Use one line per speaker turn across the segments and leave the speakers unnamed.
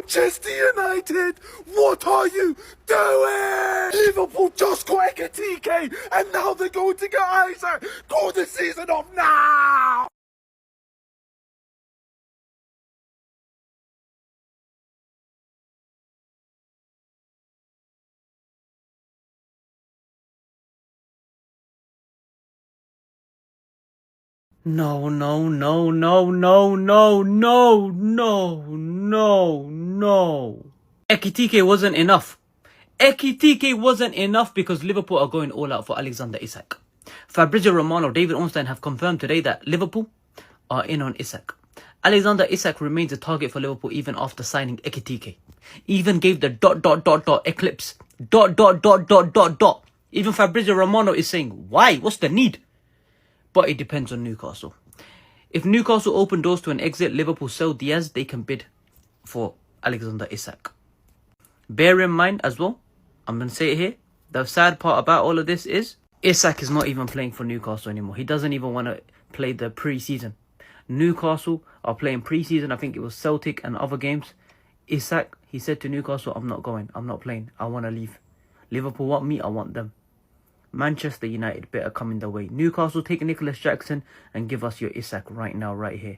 Manchester United, what are you doing? Liverpool just got Ekatike and now they're going to get Isak. Call the season off now!
No, no, no, no, no, no, no, no, no, no. Ekitike wasn't enough. Ekitike wasn't enough because Liverpool are going all out for Alexander Isak. Fabrizio Romano, David Ornstein have confirmed today that Liverpool are in on Isak. Alexander Isak remains a target for Liverpool even after signing Ekitike. Even gave the ... eclipse. ... Even Fabrizio Romano is saying, why? What's the need? But it depends on Newcastle. If Newcastle open doors to an exit, Liverpool sell Diaz, they can bid for Alexander Isak. Bear in mind as well, I'm going to say it here, the sad part about all of this is Isak is not even playing for Newcastle anymore. He doesn't even want to play the pre-season. Newcastle are playing pre-season. I think it was Celtic and other games. Isak, he said to Newcastle, I'm not going. I'm not playing. I want to leave. Liverpool want me. I want them. Manchester United better come in their way. Newcastle, take Nicholas Jackson and give us your Isak right now, right here.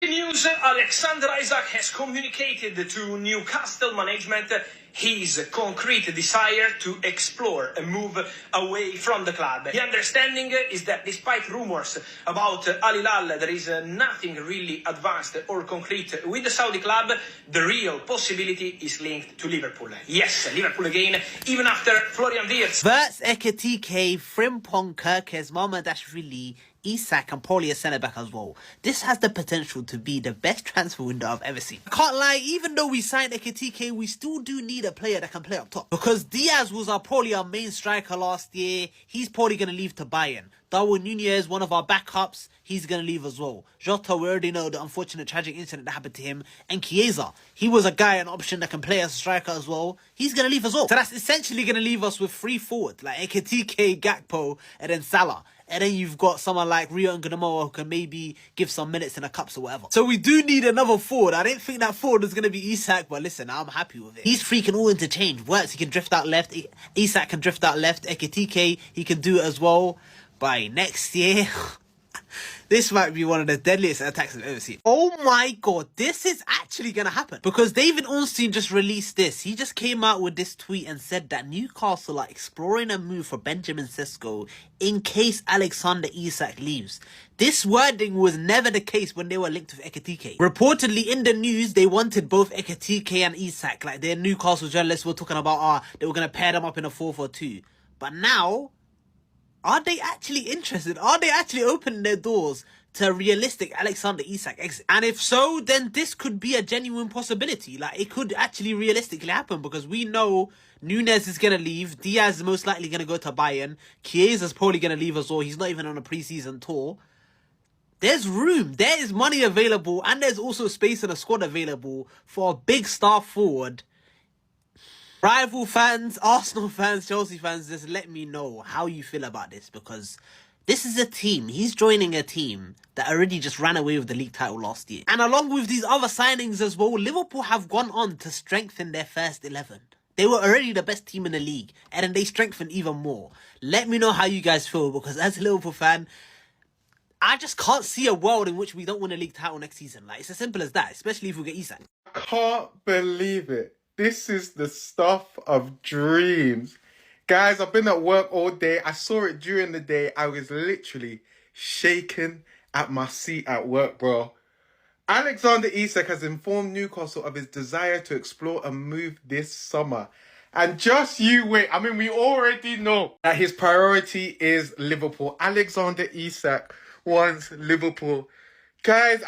News, Alexander Isak has communicated to Newcastle management his concrete desire to explore a move away from the club. The understanding is that despite rumors about Al Hilal, there is nothing really advanced or concrete with the Saudi club. The real possibility is linked to Liverpool. Yes, Liverpool again, even after Florian Wirtz.
Verts Ekatike, Frimpong Kirkes, Mama Dashvili, Isak and probably a centre-back as well. This has the potential to be the best transfer window I've ever seen. I can't lie, even though we signed Ekatike, we still do need a player that can play up top. Because Diaz was probably our main striker last year. He's probably going to leave to Bayern. Darwin Nunez, one of our backups, he's going to leave as well. Jota, we already know the unfortunate tragic incident that happened to him. And Chiesa, he was a guy, an option that can play as a striker as well. He's going to leave as well. So that's essentially going to leave us with 3 forwards, like Ekatike, Gakpo, and then Salah. And then you've got someone like Riveu and Ganamoa who can maybe give some minutes in the cups or whatever. So we do need another forward. I didn't think that forward was going to be Isak, but listen, I'm happy with it. These 3 can all interchange. Works, he can drift out left. Isak can drift out left. Ekatike, he can do it as well. By next year, this might be one of the deadliest attacks I've ever seen. Oh my god, this is actually going to happen. Because David Ornstein just released this. He just came out with this tweet and said that Newcastle are exploring a move for Benjamin Sesko in case Alexander Isak leaves. This wording was never the case when they were linked with Ekatike. Reportedly in the news, they wanted both Ekatike and Isak. Like their Newcastle journalists were talking about, they were going to pair them up in a 4-4-2. But now, are they actually interested? Are they actually opening their doors to a realistic Alexander Isak exit? And if so, then this could be a genuine possibility. Like, it could actually realistically happen because we know Nunez is going to leave. Diaz is most likely going to go to Bayern. Chiesa is probably going to leave as well. He's not even on a pre-season tour. There's room. There is money available. And there's also space in the squad available for a big star forward. Rival fans, Arsenal fans, Chelsea fans, just let me know how you feel about this because this is a team. He's joining a team that already just ran away with the league title last year. And along with these other signings as well, Liverpool have gone on to strengthen their first 11. They were already the best team in the league and then they strengthened even more. Let me know how you guys feel because as a Liverpool fan, I just can't see a world in which we don't win a league title next season. Like, it's as simple as that, especially if we get Isak.
Can't believe it. This is the stuff of dreams. Guys, I've been at work all day. I saw it during the day. I was literally shaking at my seat at work, bro. Alexander Isak has informed Newcastle of his desire to explore a move this summer. And just you wait. I mean, we already know that his priority is Liverpool. Alexander Isak wants Liverpool. Guys,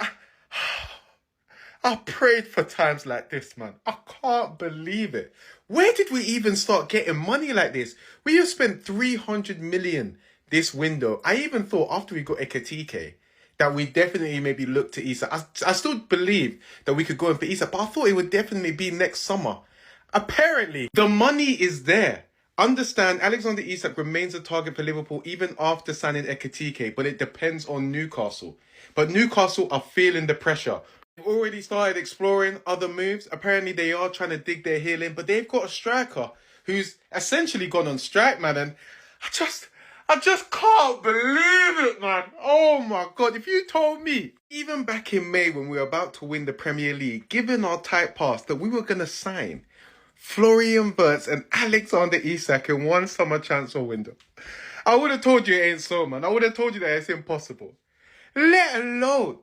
I prayed for times like this, man. I can't believe it. Where did we even start getting money like this? We have spent 300 million this window. I even thought after we got Ekatike that we definitely maybe look to Isak. I still believe that we could go in for Isak, but I thought it would definitely be next summer. Apparently, the money is there. Understand, Alexander Isak remains a target for Liverpool even after signing Ekatike, but it depends on Newcastle. But Newcastle are feeling the pressure. They've already started exploring other moves. Apparently, they are trying to dig their heel in, but they've got a striker who's essentially gone on strike, man. And I just can't believe it, man. Oh my God. If you told me, even back in May when we were about to win the Premier League, given our tight pass, that we were going to sign Florian Wirtz and Alexander Isak in one summer transfer window, I would have told you it ain't so, man. I would have told you that it's impossible. Let alone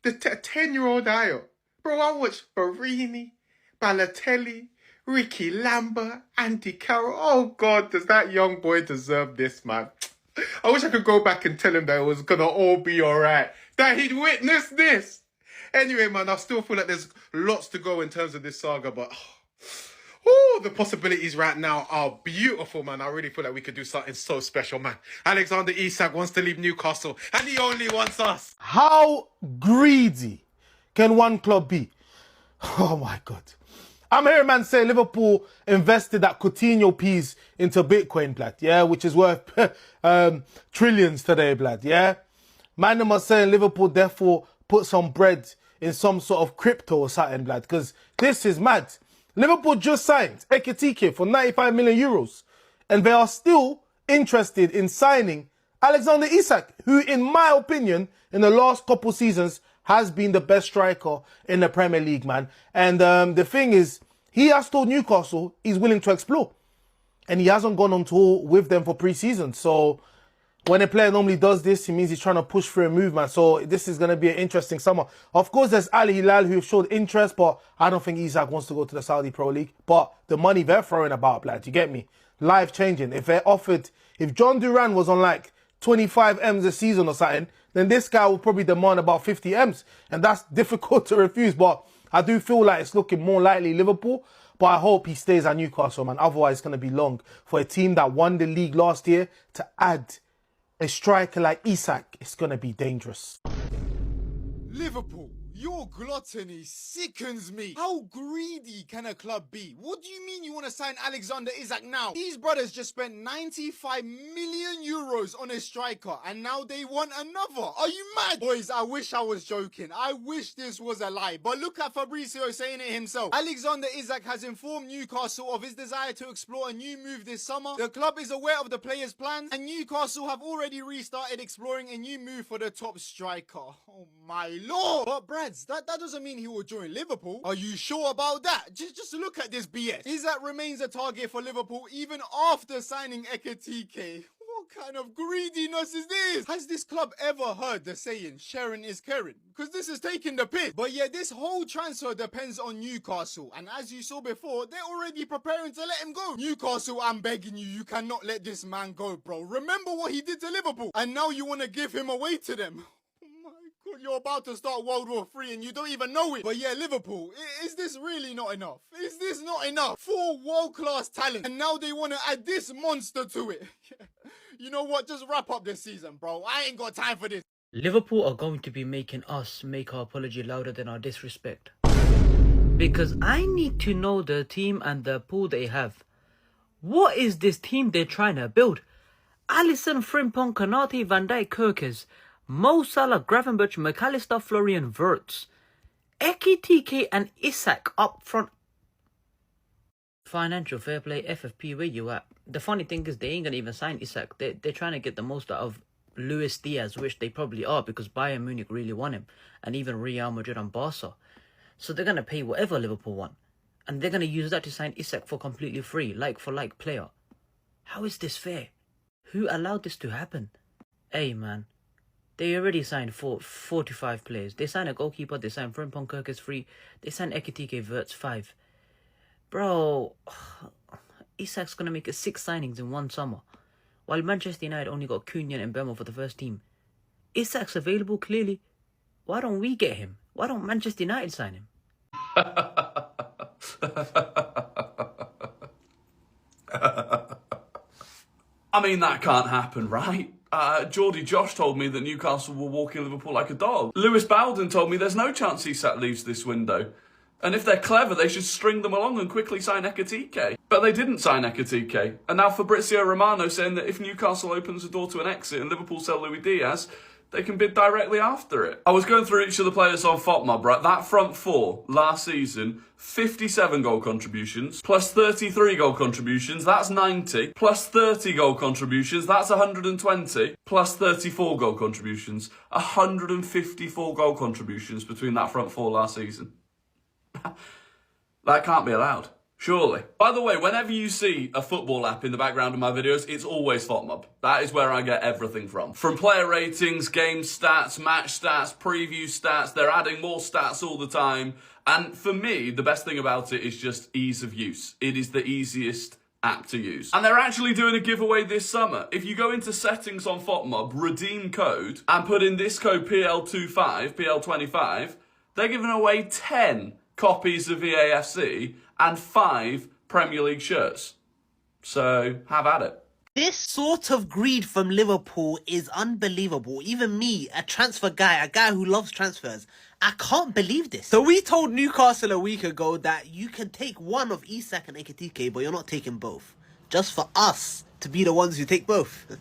the 10-year-old Ayo. Bro, I watched Barini, Balotelli, Ricky Lambert, Andy Carroll. Oh God, does that young boy deserve this, man? I wish I could go back and tell him that it was gonna all be alright, that he'd witness this. Anyway, man, I still feel like there's lots to go in terms of this saga, but the possibilities right now are beautiful, man. I really feel like we could do something so special, man. Alexander Isak wants to leave Newcastle, and he only wants us.
How greedy can one club be? Oh my God. I'm hearing man say Liverpool invested that Coutinho piece into Bitcoin, blood, yeah, which is worth trillions today, blood, yeah. Man, them are saying Liverpool therefore put some bread in some sort of crypto or something, blood, because this is mad. Liverpool just signed Ekitike for 95 million euros, and they are still interested in signing Alexander Isak, who, in my opinion, in the last couple seasons, has been the best striker in the Premier League, man. And the thing is, he has told Newcastle he's willing to explore. And he hasn't gone on tour with them for pre-season. So when a player normally does this, it means he's trying to push for a move, man. So this is going to be an interesting summer. Of course, there's Al Hilal who have showed interest, but I don't think Isak wants to go to the Saudi Pro League. But the money they're throwing about, lad, you get me? Life-changing. If John Duran was on like 25 M's a season or something, then this guy will probably demand about 50 M's. And that's difficult to refuse. But I do feel like it's looking more likely Liverpool. But I hope he stays at Newcastle, man. Otherwise, it's going to be long for a team that won the league last year to add a striker like Isak. It's going to be dangerous.
Liverpool, your gluttony sickens me. How greedy can a club be? What do you mean you want to sign Alexander Isak now? These brothers just spent 95 million euros on a striker and now they want another. Are you mad? Boys, I wish I was joking. I wish this was a lie. But look at Fabrizio saying it himself. Alexander Isak has informed Newcastle of his desire to explore a new move this summer. The club is aware of the players' plans and Newcastle have already restarted exploring a new move for the top striker. Oh my lord. But Brads, that doesn't mean he will join Liverpool. Are you sure about that? Just look at this BS. Isak remains a target for Liverpool even after signing Ekitike. What kind of greediness is this? Has this club ever heard the saying, sharing is caring? Because this is taking the piss. But yeah, this whole transfer depends on Newcastle. And as you saw before, they're already preparing to let him go. Newcastle, I'm begging you, you cannot let this man go, bro. Remember what he did to Liverpool. And now you want to give him away to them. You're about to start World War III and you don't even know it. But yeah, Liverpool, is this really not enough? Is this not enough? 4 world-class talent and now they want to add this monster to it. You know what? Just wrap up this season, bro. I ain't got time for this.
Liverpool are going to be making us make our apology louder than our disrespect. Because I need to know the team and the pool they have. What is this team they're trying to build? Alisson, Frimpong, Konate, Van Dijk, Kirkes, Mo Salah, Gravenberch, McAllister, Florian Wirtz, Ekitike and Isak up front. Financial fair play, FFP, where you at? The funny thing is they ain't going to even sign Isak. They're trying to get the most out of Luis Diaz, which they probably are because Bayern Munich really want him. And even Real Madrid and Barca. So they're going to pay whatever Liverpool want. And they're going to use that to sign Isak for completely free, like for like player. How is this fair? Who allowed this to happen? Hey man. They already signed 45 players. They signed a goalkeeper. They signed Frimpong, Kirkes free. They signed Ekitike, Wirtz 5. Bro, Isak's going to make it 6 signings in one summer. While Manchester United only got Cunha and Mbemo for the first team. Isak's available clearly. Why don't we get him? Why don't Manchester United sign him?
I mean, that can't happen, right? Geordie Josh told me that Newcastle will walk in Liverpool like a dog. Lewis Bowden told me there's no chance Isak leaves this window. And if they're clever, they should string them along and quickly sign Ekitike. But they didn't sign Ekitike. And now Fabrizio Romano saying that if Newcastle opens the door to an exit and Liverpool sell Luis Diaz, they can bid directly after it. I was going through each of the players on FOTMob, right? That front four last season, 57 goal contributions, plus 33 goal contributions, that's 90, plus 30 goal contributions, that's 120, plus 34 goal contributions, 154 goal contributions between that front four last season. That can't be allowed. Surely. By the way, whenever you see a football app in the background of my videos, it's always FOTMob. That is where I get everything from. From player ratings, game stats, match stats, preview stats, they're adding more stats all the time. And for me, the best thing about it is just ease of use. It is the easiest app to use. And they're actually doing a giveaway this summer. If you go into settings on FOTMob, redeem code, and put in this code PL25, PL25, they're giving away 10 copies of EAFC and 5 Premier League shirts. So, have at it.
This sort of greed from Liverpool is unbelievable. Even me, a transfer guy, a guy who loves transfers, I can't believe this. So we told Newcastle a week ago that you can take one of Isak and Ekitike, but you're not taking both. Just for us to be the ones who take both.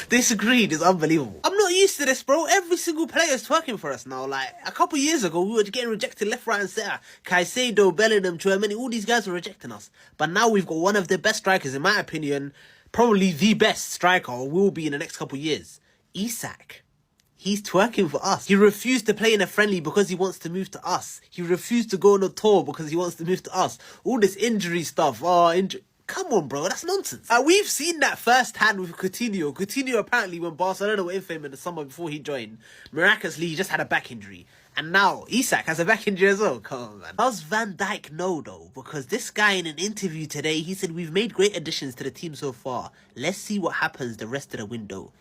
This greed is unbelievable. I'm not used to this, bro. Every single player is twerking for us now. Like, a couple years ago, we were getting rejected left, right, and centre. Caicedo, Bellingham, Tchouameni, all these guys were rejecting us. But now we've got one of the best strikers, in my opinion, probably the best striker, or will be in the next couple years. Isak. He's twerking for us. He refused to play in a friendly because he wants to move to us. He refused to go on a tour because he wants to move to us. All this injury stuff. Come on, bro, that's nonsense. We've seen that firsthand with Coutinho. Coutinho apparently, when Barcelona were in fame in the summer before he joined, miraculously he just had a back injury. And now Isak has a back injury as well. Come on, man. Does Van Dijk know, though? Because this guy in an interview today, he said, we've made great additions to the team so far. Let's see what happens the rest of the window.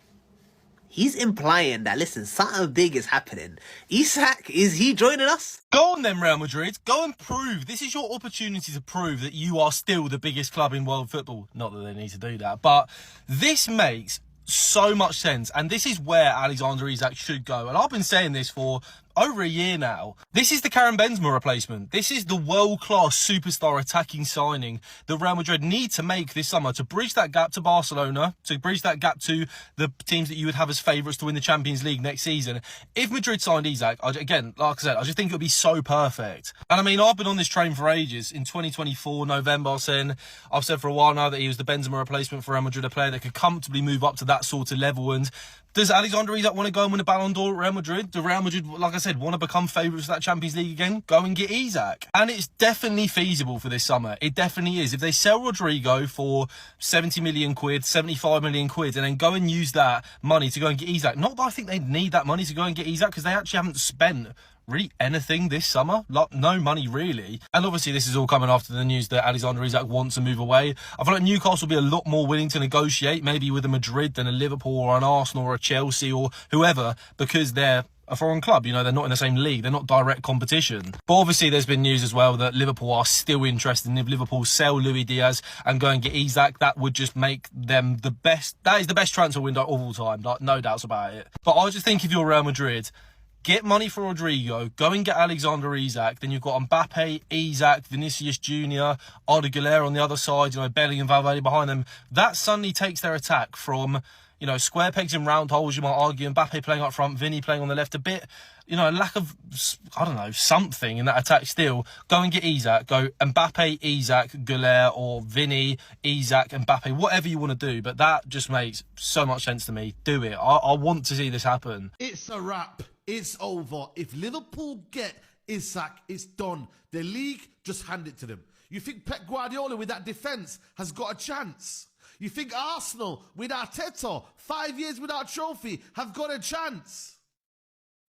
He's implying that, listen, something big is happening. Isak, is he joining us?
Go on then, Real Madrid. Go and prove. This is your opportunity to prove that you are still the biggest club in world football. Not that they need to do that, but this makes so much sense. And this is where Alexander Isak should go. And I've been saying this for over a year now. This is the Karim Benzema replacement. This is the world-class superstar attacking signing that Real Madrid need to make this summer to bridge that gap to Barcelona, to bridge that gap to the teams that you would have as favourites to win the Champions League next season. If Madrid signed Isak, again, like I said, I just think it would be so perfect. And I mean, I've been on this train for ages. In 2024, November, I've said for a while now that he was the Benzema replacement for Real Madrid, a player that could comfortably move up to that sort of level. And does Alexander Isak want to go and win a Ballon d'Or at Real Madrid? Do Real Madrid, like I said, want to become favourites for that Champions League again? Go and get Isak. And it's definitely feasible for this summer. It definitely is. If they sell Rodrigo for 70 million quid, 75 million quid, and then go and use that money to go and get Isak. Not that I think they'd need that money to go and get Isak, because they actually haven't spent really anything this summer. Like, no money really. And obviously this is all coming after the news that Alexander Isak wants to move away. I feel like Newcastle will be a lot more willing to negotiate, maybe with a Madrid than a Liverpool or an Arsenal or a Chelsea or whoever, because they're a foreign club, you know, they're not in the same league, they're not direct competition. But obviously there's been news as well that Liverpool are still interested, and if Liverpool sell Luis Diaz and go and get Isak, that would just make them the best, that is the best transfer window of all time, like, no doubts about it. But I just think if you're Real Madrid, get money for Rodrigo, go and get Alexander Isak, then you've got Mbappe, Isak, Vinicius Jr., Arda Güler on the other side, you know, Bellingham and Valverde behind them. That suddenly takes their attack from, you know, square pegs in round holes, you might argue, Mbappe playing up front, Vinny playing on the left, a bit, you know, a lack of, I don't know, something in that attack still. Go and get Isak, go Mbappe, Isak, Güler, or Vinny, Isak, Mbappe, whatever you want to do, but that just makes so much sense to me. Do it. I want to see this happen.
It's a wrap. It's over. If Liverpool get Isak, it's done. The league, just hand it to them. You think Pep Guardiola with that defence has got a chance? You think Arsenal with Arteta, 5 years without a trophy, have got a chance?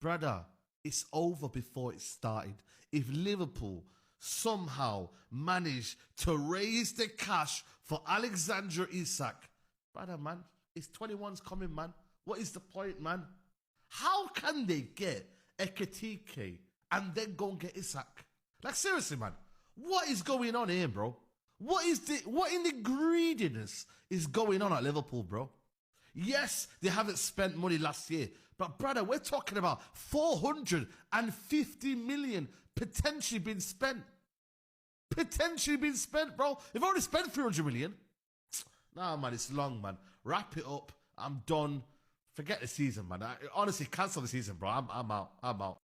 Brother, it's over before it started. If Liverpool somehow manage to raise the cash for Alexander Isak, brother, man, it's 21's coming, man. What is the point, man? How can they get Ekitike and then go and get Isak? Like, seriously, man, what is going on here, bro? What in the greediness is going on at Liverpool, bro? Yes, they haven't spent money last year, but brother, we're talking about 450 million potentially been spent. Potentially been spent, bro. They've already spent 300 million. Nah, man, it's long, man. Wrap it up. I'm done. Forget the season, man. Honestly, cancel the season, bro. I'm out. I'm out.